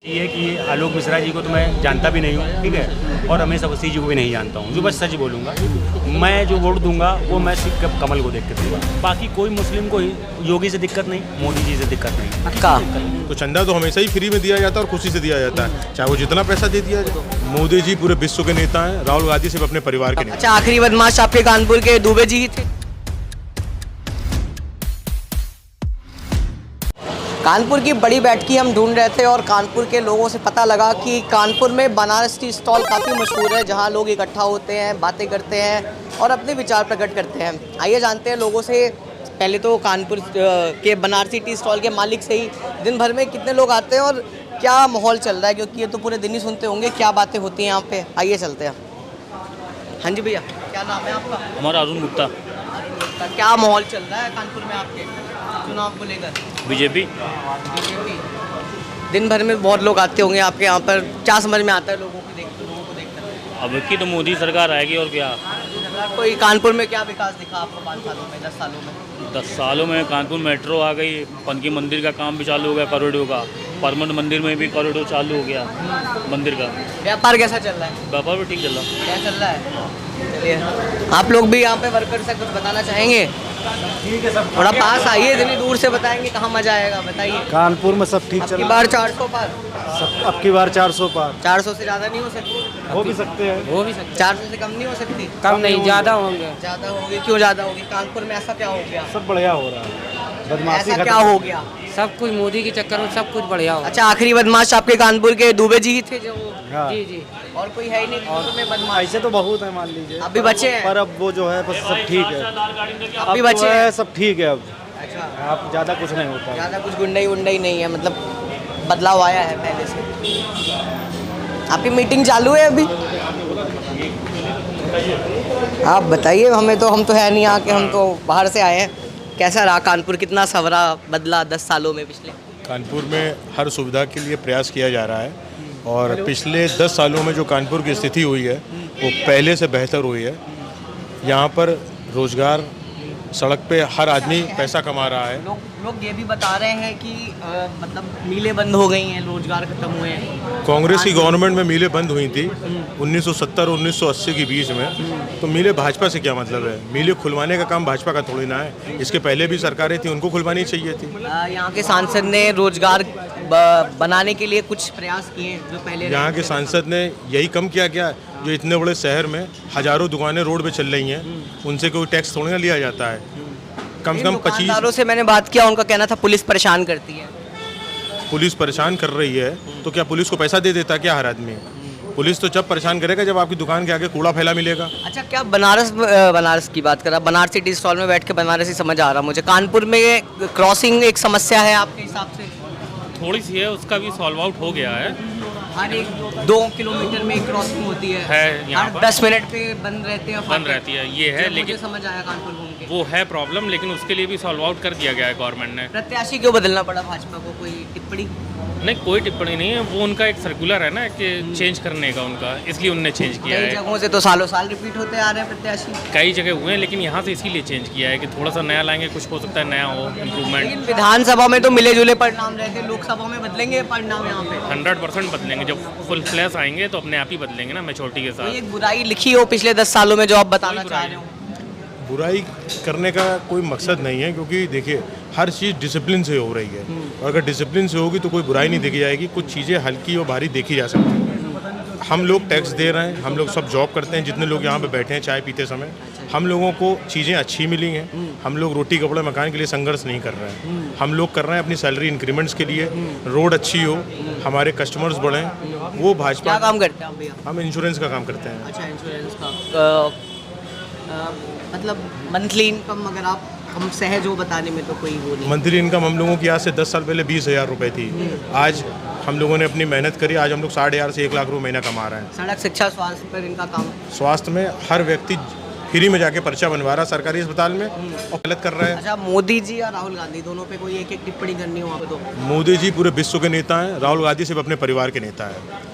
ये है कि आलोक मिश्रा जी को तो मैं जानता भी नहीं हूँ, ठीक है, और रमेश अवस्थी जी को भी नहीं जानता हूँ। जो बस सच बोलूँगा, मैं जो वोट दूंगा वो मैं सिर्फ कमल को देख के दूंगा। बाकी कोई मुस्लिम को योगी से दिक्कत नहीं, मोदी जी से दिक्कत नहीं। पक्का तो चंदा तो हमेशा ही फ्री में दिया जाता है और खुशी से दिया जाता है, चाहे वो जितना पैसा दे दिया जाए। मोदी जी पूरे विश्व के नेता हैं, राहुल गांधी सिर्फ अपने परिवार के नेता। अच्छा, आखिरी बदमाश आपके कानपुर के दुबे जी ही थे। कानपुर की बड़ी बैठकी हम ढूंढ रहे थे और कानपुर के लोगों से पता लगा कि कानपुर में बनारस टी स्टॉल काफ़ी मशहूर है, जहां लोग इकट्ठा होते हैं, बातें करते हैं और अपने विचार प्रकट करते हैं। आइए जानते हैं लोगों से। पहले तो कानपुर के बनारसी टी स्टॉल के मालिक से ही दिन भर में कितने लोग आते हैं और क्या माहौल चल रहा है, क्योंकि ये तो पूरे दिन ही सुनते होंगे क्या बातें होती हैं यहाँ पे। आइए चलते हैं। हाँ जी भैया, क्या नाम है आपका? हमारा अरुण गुप्ता। क्या माहौल चल रहा है कानपुर में आपके चुनाव को लेकर? बीजेपी। दिन भर में बहुत लोग आते होंगे आपके यहाँ पर, क्या समझ में आता है लोगों को देखकर? अब की तो मोदी सरकार आएगी और क्या। कोई कानपुर में क्या विकास दिखा आपको 5 सालों में, 10 सालों में? 10 सालों में कानपुर मेट्रो आ गई, पनकी मंदिर का काम भी चालू हो गया, कॉरिडोर का। परमंड मंदिर में भी कॉरिडोर चालू हो गया मंदिर का। व्यापार कैसा चल रहा है? व्यापार भी ठीक चल रहा। क्या चल रहा है? चलिए, आप लोग भी यहाँ पे वर्कर से कुछ बताना चाहेंगे? ठीक है सर, थोड़ा पास आइए, इतनी दूर से बताएंगे कहाँ मजा आएगा, बताइए। कानपुर में सब ठीक चल अब की रहा बार 400 पार, है। अब की बार 400 पार 400 से ज़्यादा नहीं हो सकती? हो भी सकते हैं। हो भी सकती, 400 से कम नहीं हो सकती? कम नहीं, ज़्यादा होंगे। ज़्यादा होगी? क्यों ज़्यादा होगी? कानपुर में ऐसा क्या हो गया? सब बढ़िया हो रहा है, बदमाशी ऐसा क्या खत्म। हो गया? सब कुछ मोदी के चक्कर में सब कुछ बढ़िया हो। अच्छा, आखिरी बदमाश आपके कानपुर के दुबे जी ही थे जो? हाँ। जी जी। और कोई है ही नहीं कानपुर में बदमाश? ऐसे तो बहुत है, मान लीजिए। अब भी बचे हैं? पर अब वो जो है बस सब ठीक है। अब भी तो बचे है, हैं? सब ठीक है। अब अच्छा, आप ज़्यादा कुछ नहीं होता। ज़्यादा कुछ गुंडई वुंडई नहीं है, मतलब बदलाव आया है पहले से। आपकी मीटिंग चालू है अभी? आप बताइए हमें, तो हम तो है नहीं यहाँ के, हम तो बाहर से आए हैं। कैसा रहा कानपुर, कितना सवरा बदला 10 सालों में पिछले? कानपुर में हर सुविधा के लिए प्रयास किया जा रहा है और पिछले 10 सालों में जो कानपुर की स्थिति हुई है वो पहले से बेहतर हुई है। यहाँ पर रोजगार, सड़क पे हर आदमी पैसा कमा रहा है। लोग ये भी बता रहे हैं कि मतलब मिलें बंद हो गई हैं, रोजगार खत्म हुए हैं। कांग्रेस की गवर्नमेंट में मिलें बंद हुई थी 1970 और 1980 के बीच में, तो मिलें भाजपा से क्या मतलब है? मिलें खुलवाने का काम भाजपा का थोड़ी ना है, इसके पहले भी सरकारें थी, उनको खुलवानी चाहिए थी। यहाँ के सांसद ने रोजगार बनाने के लिए कुछ प्रयास किए हैं जो पहले यहाँ के सांसद ने यही कम किया क्या? जो इतने बड़े शहर में हजारों दुकानें रोड पे चल रही हैं, उनसे कोई टैक्स थोड़ी ना लिया जाता है। कम से कम 25। दुकानदारों से मैंने बात किया, उनका कहना था पुलिस परेशान करती है। पुलिस परेशान कर रही है तो क्या पुलिस को पैसा दे देता क्या हर आदमी? पुलिस तो जब परेशान करेगा जब आपकी दुकान के आगे कूड़ा फैला मिलेगा। अच्छा, क्या बनारस की बात करा? बनारसी टी स्टॉल में बैठ के बनारसी समझ आ रहा मुझे। कानपुर में क्रॉसिंग एक समस्या है आपके हिसाब से? थोड़ी सी है, उसका भी सॉल्व आउट हो गया है। हर एक 2 किलोमीटर में क्रॉसिंग होती है यहाँ हर पर 10 मिनट पे बंद रहते हैं, बंद रहती है, ये है। लेकिन समझ आया कानपुर घूम के, वो है प्रॉब्लम, लेकिन उसके लिए भी सॉल्व आउट कर दिया गया है गवर्नमेंट ने। प्रत्याशी क्यों बदलना पड़ा भाजपा को? कोई टिप्पणी? नहीं, कोई टिप्पणी नहीं है, वो उनका एक सर्कुलर है ना कि चेंज करने का उनका, इसलिए उन्होंने चेंज किया कई है। जगहों से तो सालों साल रिपीट होते आ रहे हैं प्रत्याशी। कई जगह हुए हैं, लेकिन यहाँ से इसीलिए चेंज किया है कि थोड़ा सा नया लाएंगे, कुछ हो सकता है नया हो, इम्प्रूवमेंट। लेकिन विधानसभा में तो मिले जुले परिणाम रहते हैं, लोकसभा में बदलेंगे परिणाम यहाँ पे? 100% बदलेंगे। जब फुल फ्लैश आएंगे तो अपने आप ही बदलेंगे ना, मेचोरिटी के कोई साथ। एक बुराई लिखी हो पिछले 10 सालों में जो आप बताना कोई चाह बुराई रहे हो? बुराई करने का कोई मकसद नहीं है, क्योंकि देखिए हर चीज़ डिसिप्लिन से हो रही है और अगर डिसिप्लिन से होगी तो कोई बुराई नहीं देखी जाएगी। कुछ चीज़ें हल्की और भारी देखी जा सकती हैं। हम लोग टैक्स दे रहे हैं, हम लोग सब जॉब करते हैं, जितने लोग यहाँ पे बैठे हैं चाय पीते समय, हम लोगों को चीज़ें अच्छी मिली हैं। हम लोग रोटी कपड़े मकान के लिए संघर्ष नहीं कर रहे हैं, हम लोग कर रहे हैं अपनी सैलरी इंक्रीमेंट्स के लिए। रोड अच्छी हो, हमारे कस्टमर्स बढ़ें, वो भाजपा। क्या काम करते हैं आप भैया? हम इंश्योरेंस का काम करते हैं। अच्छा, इंश्योरेंस का मतलब मंथली इनकम अगर आप हम सहज हो बताने में तो कोई वो नहीं। मंथली इनकम हम लोगों की आज से 10 साल पहले 20,000 रुपये थी। आज हम लोगों ने अपनी मेहनत करी, आज हम लोग 1,500,000 से 1 लाख रुपये महीना कमा रहे हैं। सड़क, शिक्षा, स्वास्थ्य पर इनका काम? स्वास्थ्य में हर व्यक्ति फ्री में जाके पर्चा बनवा रहा है सरकारी अस्पताल में और गलत कर रहा है। अच्छा, मोदी जी और राहुल गांधी दोनों पे कोई एक टिप्पणी करनी हो आप तो? मोदी जी पूरे विश्व के नेता हैं, राहुल गांधी सिर्फ अपने परिवार के नेता हैं।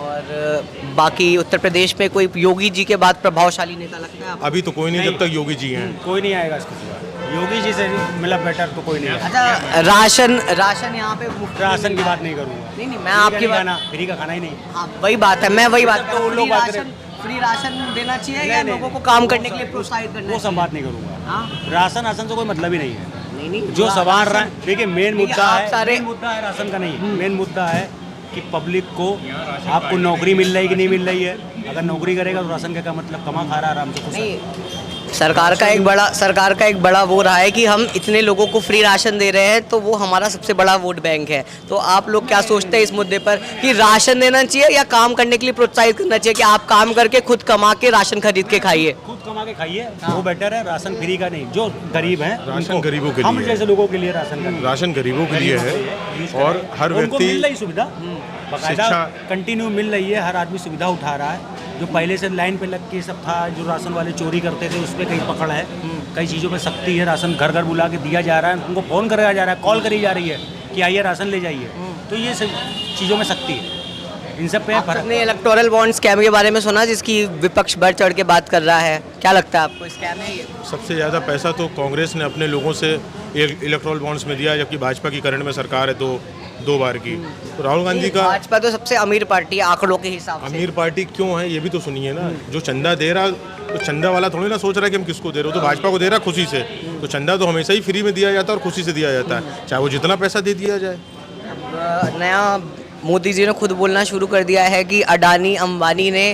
और बाकी उत्तर प्रदेश में कोई योगी जी के बाद प्रभावशाली नेता लगता है आपको? अभी तो कोई नहीं, जब तक योगी जी हैं। कोई नहीं आएगा इसके सिवा। योगी जी से मिला बेटर तो कोई नहीं है। अच्छा, राशन यहाँ पे मुफ्त राशन की बात नहीं करूँगा। नहीं, मैं आपकी बात, फ्री का खाना ही नहीं। हाँ वही बात है, मैं वही बात तो उन लोग बात करें। फ्री राशन देना चाहिए या नहीं, लोगों को काम करने के लिए प्रोत्साहित करना वो सब चाहिए? बात नहीं करूँगा। हाँ? राशन से कोई मतलब ही नहीं है। नहीं, जो सवाल रहा है, देखिए मेन देखिए, मुद्दा आप है, सारे- मेन मुद्दा है राशन का नहीं, मेन मुद्दा है कि पब्लिक को आपको नौकरी मिल रही है कि नहीं मिल रही है। अगर नौकरी करेगा तो राशन का क्या मतलब, कमा खा रहा है आराम से खुश है। नहीं, सरकार का एक बड़ा वो रहा है कि हम इतने लोगों को फ्री राशन दे रहे हैं, तो वो हमारा सबसे बड़ा वोट बैंक है। तो आप लोग क्या सोचते हैं इस मुद्दे पर कि राशन देना चाहिए या काम करने के लिए प्रोत्साहित करना चाहिए कि आप काम करके खुद कमा के राशन खरीद के खाइए? खुद कमा के खाइए, वो बेटर है। राशन फ्री का नहीं, जो गरीब हैं राशन उनको- गरीबों के हम लिए जैसे लोगों के लिए राशन का राशन गरीबों के लिए है और हर उनको व्यक्ति मिल रही सुविधा बाकायदा शिक्षा- कंटिन्यू मिल रही है। हर आदमी सुविधा उठा रहा है। जो पहले से लाइन पे लग के सब था, जो राशन वाले चोरी करते थे, उस पर कहीं पकड़ है। कई चीज़ों पे सख्ती है। राशन घर घर बुला के दिया जा रहा है, उनको फ़ोन कराया जा रहा है, कॉल करी जा रही है कि आइए राशन ले जाइए। तो ये सब चीज़ों में सख्ती है। इन सब पे फर्क। आपने इलेक्टोरल बॉन्ड स्कैम के बारे में सुना जिसकी विपक्ष बढ़ चढ़ के बात कर रहा है, क्या लगता है आपको, स्कैम है ये? सबसे ज़्यादा पैसा तो कांग्रेस ने अपने लोगों से इलेक्ट्रल बॉन्ड्स में दिया, जबकि भाजपा की करंट में सरकार है दो बार की। तो राहुल गांधी का भाजपा तो सबसे अमीर पार्टी है आंकड़ों के हिसाब से। अमीर पार्टी क्यों है ये भी तो सुनिए ना। जो चंदा दे रहा, तो चंदा वाला थोड़ी ना सोच रहा है कि हम किसको दे रहे हो, तो भाजपा को दे रहा खुशी से। तो चंदा तो हमेशा ही फ्री में दिया जाता है और खुशी से दिया जाता है, चाहे वो जितना पैसा दे दिया जाए। नया मोदी जी ने खुद बोलना शुरू कर दिया है कि अडानी अंबानी ने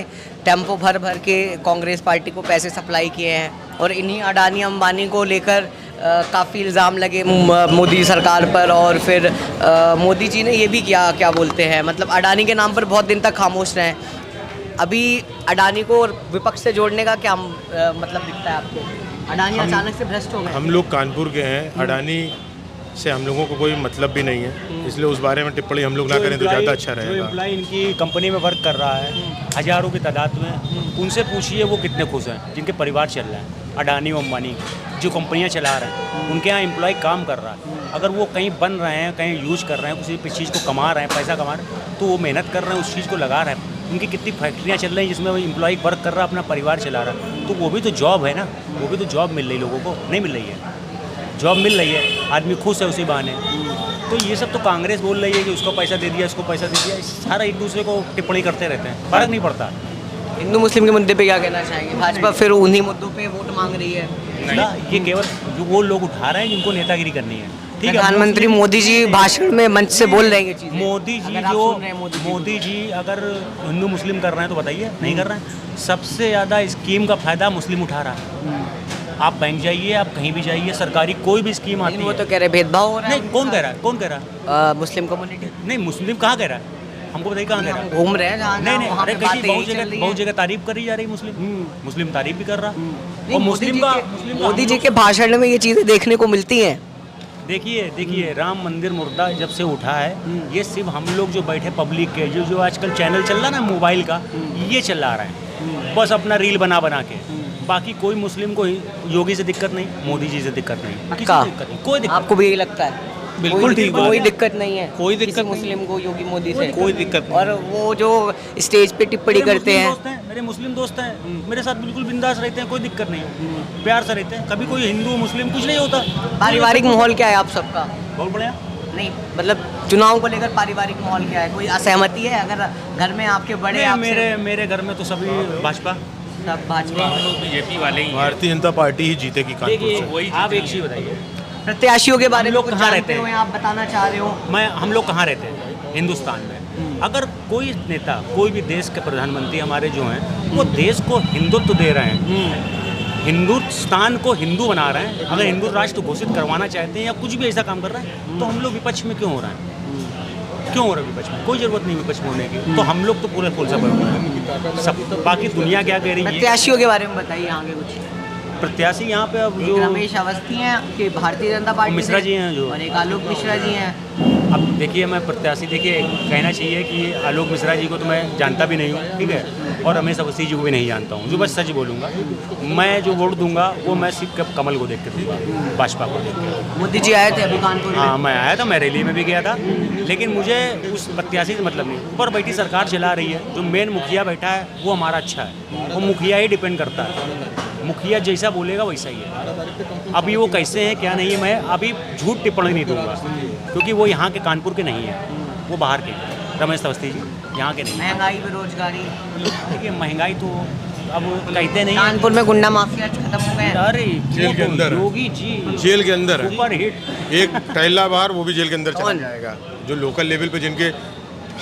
टेम्पो भर भर के कांग्रेस पार्टी को पैसे सप्लाई किए हैं, और इन्हीं अडानी अंबानी को लेकर काफ़ी इल्ज़ाम लगे मोदी सरकार पर। और फिर मोदी जी ने ये भी किया, क्या बोलते हैं, मतलब अडानी के नाम पर बहुत दिन तक खामोश रहे। अभी अडानी को विपक्ष से जोड़ने का क्या मतलब दिखता है आपको? अडानी अचानक से भ्रष्ट हो गए। हम लोग कानपुर के हैं, अडानी से हम लोगों को कोई मतलब भी नहीं है, इसलिए उस बारे में टिप्पणी हम लोग ना करें तो ज़्यादा अच्छा जो रहेगा। एम्प्लॉय इनकी कंपनी में वर्क कर रहा है हज़ारों की तादाद में, उनसे पूछिए वो कितने खुश हैं जिनके परिवार चल रहा है। अडानी और अंबानी जो कंपनियां चला रहे हैं, उनके यहाँ एम्प्लॉय काम कर रहा है। अगर वो कहीं बन रहे हैं, कहीं यूज कर रहे हैं, किसी चीज़ को कमा रहे हैं, पैसा कमा रहे हैं, तो वो मेहनत कर रहे हैं, उस चीज़ को लगा रहे हैं। उनकी कितनी फैक्ट्रियाँ चल रही हैं जिसमें वो एम्प्लॉय वर्क कर रहा है, अपना परिवार चला रहा है, तो वो भी तो जॉब है ना। वो भी तो जॉब मिल रही लोगों को, नहीं मिल रही है? जॉब मिल रही है, आदमी खुश है उसी बहाने। तो ये सब तो कांग्रेस बोल रही है कि उसको पैसा दे दिया, इसको पैसा दे दिया, सारा एक दूसरे को टिप्पणी करते रहते हैं, फर्क नहीं पड़ता। हिंदू मुस्लिम के मुद्दे पे क्या कहना चाहेंगे? भाजपा फिर उन्हीं मुद्दों पे वोट मांग रही है। ना, ये केवल जो वो लोग उठा रहे हैं जिनको नेतागिरी करनी है, ठीक है। प्रधानमंत्री मोदी जी भाषण में मंच से बोल रहे हैं ये चीजें। मोदी जी अगर आप जो सुन रहे हैं मोदी जी अगर हिंदू मुस्लिम कर रहे हैं तो बताइए, नहीं कर रहे हैं। सबसे ज़्यादा स्कीम का फ़ायदा मुस्लिम उठा रहा है। आप बैंक जाइए, आप कहीं भी जाइए, सरकारी कोई भी स्कीम आती लेकिन वो है। तो कह रहे भेदभाव हो रहा है। नहीं, कौन कह रहा है? कौन कह रहा है? मुस्लिम कम्युनिटी नहीं, मुस्लिम कहाँ कह रहा है? हमको बताइए कहाँ कह रहा है? घूम रहे हैं जहाँ नहीं नहीं, वहाँ अरे पे कहीं बातें यही बहुत जगह तारीफ करी जा रही है मुस्लिम। मुस्लिम तारीफ भी कर रहा। नहीं, और मुस्लिम का मोदी जी के भाषण में ये चीजें देखने को मिलती हैं। देखिए राम मंदिर मुर्दा जब से उठा है, ये सिर्फ हम लोग जो बैठे पब्लिक के जो आजकल चैनल चल रहा है ना मोबाइल का, ये चला रहा है बस अपना रील बना के। बाकी कोई मुस्लिम को योगी से दिक्कत नहीं, मोदी जी से दिक्कत नहीं, किसी पक्का? से दिक्कत नहीं, कोई दिक्कत आपको भी यही लगता है? बिल्कुल ठीक बात कोई है। दिक्कत नहीं है, कोई दिक्कत किसी नहीं। मुस्लिम को योगी मोदी से कोई दिक्कत नहीं। और वो जो स्टेज पे टिप्पणी मेरे करते मुस्लिम हैं, दोस्त हैं, मेरे मुस्लिम दोस्त हैं, मेरे साथ बिल्कुल बिंदास रहते हैं, कोई दिक्कत नहीं, प्यार से रहते हैं। कभी कोई हिंदू मुस्लिम कुछ नहीं होता। पारिवारिक माहौल क्या है आप सबका? बहुत बढ़िया। नहीं मतलब चुनाव को लेकर पारिवारिक माहौल क्या है? कोई असहमति है? अगर घर में आपके बड़े आपसे- मेरे घर में तो सभी भाजपा। सब भाजपा। बीजेपी वाले ही हैं। भारतीय जनता पार्टी ही जीतेगी कानपुर से। देखिए आप एक चीज़ बताइए, प्रत्याशियों के बारे हम में लोग कुछ कहाँ जानते रहते हैं? हो या आप बताना चाह रहे हो? हम लोग कहाँ रहते हैं? हिंदुस्तान में। अगर कोई नेता, कोई भी देश के प्रधानमंत्री हमारे जो हैं, वो देश को हिंदुत्व दे रहे हैं, हिंदुस्तान को हिंदू बना रहे हैं, अगर हिंदू राष्ट्र घोषित करवाना चाहते हैं या कुछ भी ऐसा काम कर रहे हैं, तो हम लोग विपक्ष में क्यों हो रहे हैं? क्यों हो रहा है विपक्ष में? कोई ज़रूरत नहीं विपक्ष में होने की। तो हम लोग तो पूरे फुल सब, बाकी दुनिया क्या कह रही है? प्रत्याशियों के बारे में बताइए आगे कुछ। प्रत्याशी यहाँ पे अब एक जो रमेश अवस्थी हैं कि भारतीय जनता पार्टी मिश्रा से, जी हैं जो, और एक आलोक मिश्रा जी हैं। अब देखिए मैं प्रत्याशी, देखिए कहना चाहिए कि आलोक मिश्रा जी को तो मैं जानता भी नहीं हूँ, ठीक है, और रमेश अवस्थी जी को भी नहीं जानता हूँ। जो बस सच बोलूँगा, मैं जो वोट दूंगा वो मैं सिर्फ कमल को देख के दूँगा, भाजपा को देख के। मोदी जी आए थे अभी कानपुर में। हाँ मैं आया था, मैं रैली में भी गया था, लेकिन मुझे उस प्रत्याशी से मतलब नहीं। ऊपर बैठी सरकार चला रही है, जो मेन मुखिया बैठा है वो हमारा अच्छा है, वो मुखिया ही डिपेंड करता है। मुखिया जैसा बोलेगा वैसा ही है। अभी वो कैसे हैं क्या नहीं है, मैं अभी झूठ टिप्पणी नहीं दूंगा, क्योंकि वो यहाँ के कानपुर के नहीं हैं, वो बाहर के हैं। रमेश अवस्थी जी यहाँ के नहीं हैं। महंगाई, बेरोजगारी, देखिए महंगाई तो अब कहते नहीं हैं। कानपुर में गुंडा माफिया खत्म हो गए। अरे जेल के अंदर है। योगी जी जेल के अंदर है। Super hit. एक टहला बार वो भी जेल के अंदर चला कौन? जाएगा, जो लोकल लेवल पे जिनके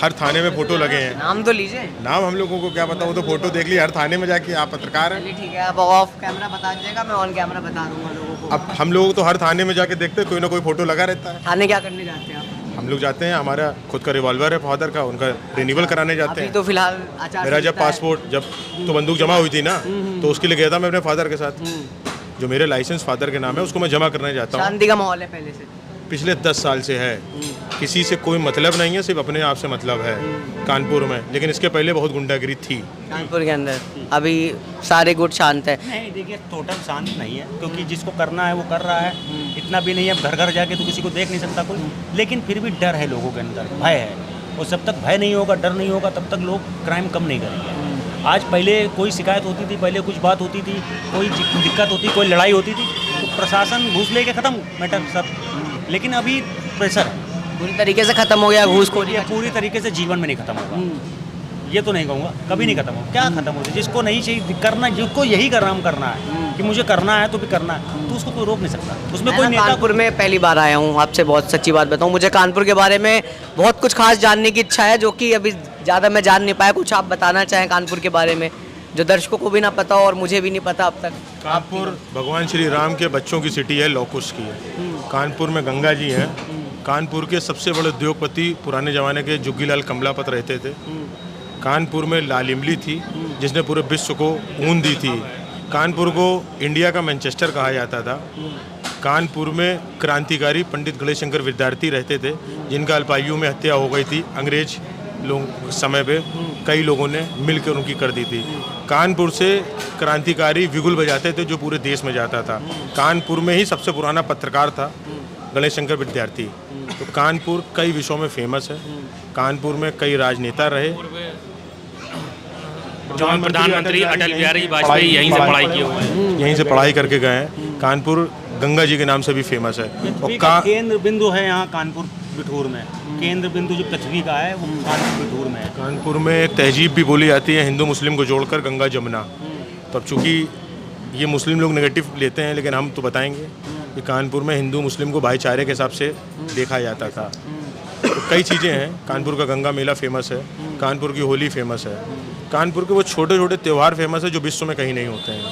हर थाने में फोटो लगे हैं। नाम तो लीजिए। नाम हम लोगों को क्या पता, वो तो फोटो देख ली हर थाने में जाके। आप पत्रकार हैं, चलिए ठीक है, आप ऑफ कैमरा बता दीजिएगा, मैं ऑन कैमरा बता दूंगा लोगों को। अब हम लोग तो हर थाने में जाके देखते हैं, कोई ना कोई फोटो लगा रहता है। थाने क्या करने जाते हैं आप? हम लोग जाते हैं, हमारा खुद का रिवॉल्वर है फादर का, उनका रिन्यूअल कराने जाते अभी हैं। तो फिलहाल आचार मेरा जब संहिता है। पासपोर्ट जब तो बंदूक जमा हुई थी ना, तो उसके लिए गया था मैं अपने फादर के साथ। जो मेरे लाइसेंस फादर के नाम है उसको मैं जमा करने जाता हूँ। शांति का माहौल है पहले से। पिछले 10 साल से है, किसी से कोई मतलब नहीं है, सिर्फ अपने आप से मतलब है कानपुर में। लेकिन इसके पहले बहुत गुंडागिरी थी। कानपुर के अंदर अभी सारे गुट शांत है। नहीं देखिए टोटल शांत नहीं है, क्योंकि जिसको करना है वो कर रहा है। इतना भी नहीं है, घर घर जाके तो किसी को देख नहीं सकता कोई, लेकिन फिर भी डर है लोगों के अंदर, भय है। और जब तक भय नहीं होगा, डर नहीं होगा, तब तक लोग क्राइम कम नहीं करेंगे। आज पहले कोई शिकायत होती थी, पहले कुछ बात होती थी, कोई दिक्कत होती, कोई लड़ाई होती थी, तो प्रशासन घूस लेके ख़त्म मैटर सब। लेकिन अभी प्रेशर है, पूरी तरीके से खत्म हो गया घूसखोरी। ये पूरी तरीके से जीवन में नहीं खत्म होगा। ये तो नहीं कहूँगा, कभी नहीं खत्म होगा। क्या खत्म हो जाए, जिसको नहीं चाहिए करना, जिसको यही काम करना है कि मुझे करना है तो भी करना है, तो उसको कोई रोक नहीं सकता। उसमें कोई मैं नेता कानपुर में पहली बार आया हूँ, आपसे बहुत सच्ची बात बताऊँ, मुझे कानपुर के बारे में बहुत कुछ खास जानने की इच्छा है, जो कि अभी ज़्यादा मैं जान नहीं पाया। कुछ आप बताना चाहें कानपुर के बारे में, जो दर्शकों को भी ना पता हो और मुझे भी नहीं पता अब तक। कानपुर भगवान श्री राम के बच्चों की सिटी है, लौकुश की है। कानपुर में गंगा जी हैं। कानपुर के सबसे बड़े उद्योगपति पुराने ज़माने के जुग्गीलाल कमलापत रहते थे। कानपुर में लाल इमली थी, जिसने पूरे विश्व को ऊन दी थी। कानपुर को इंडिया का मैनचेस्टर कहा जाता था। कानपुर में क्रांतिकारी पंडित गणेश शंकर विद्यार्थी रहते थे, जिनका अल्पायु में हत्या हो गई थी अंग्रेज लोग समय पे। कई लोगों ने मिलकर उनकी कर दी थी। कानपुर से क्रांतिकारी विगुल बजाते थे, जो पूरे देश में जाता था। कानपुर में ही सबसे पुराना पत्रकार था गणेश शंकर विद्यार्थी। तो कानपुर कई विषयों में फेमस है। कानपुर में कई राजनेता रहे। प्रधानमंत्री अटल बिहारी वाजपेयी यहीं से पढ़ाई किए हुए हैं। यहीं से पढ़ाई करके गए हैं। कानपुर गंगा जी के नाम से भी फेमस है। पृथ्वी का केंद्र बिंदु है यहाँ कानपुर बिठूर में। केंद्र बिंदु जो पृथ्वी का है वो कानपुर बिठूर में है। कानपुर में एक तहजीब भी बोली जाती है, हिंदू मुस्लिम को जोड़कर गंगा जमुना। तो अब चूँकि ये मुस्लिम लोग नेगेटिव लेते हैं, लेकिन हम तो बताएंगे कि कानपुर में हिंदू मुस्लिम को भाईचारे के हिसाब से देखा जाता था। तो कई चीज़ें हैं। कानपुर का गंगा मेला फेमस है, कानपुर की होली फेमस है, कानपुर के वो छोटे छोटे त्यौहार फेमस है जो विश्व में कहीं नहीं होते हैं।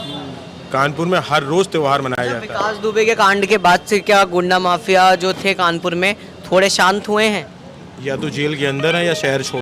कानपुर में हर रोज़ त्यौहार मनाया जाता है। विकास दुबे के कांड के बाद से क्या गुंडा माफिया जो थे कानपुर में थोड़े शांत हुए हैं? या तो जेल के अंदर है या शहर छोड़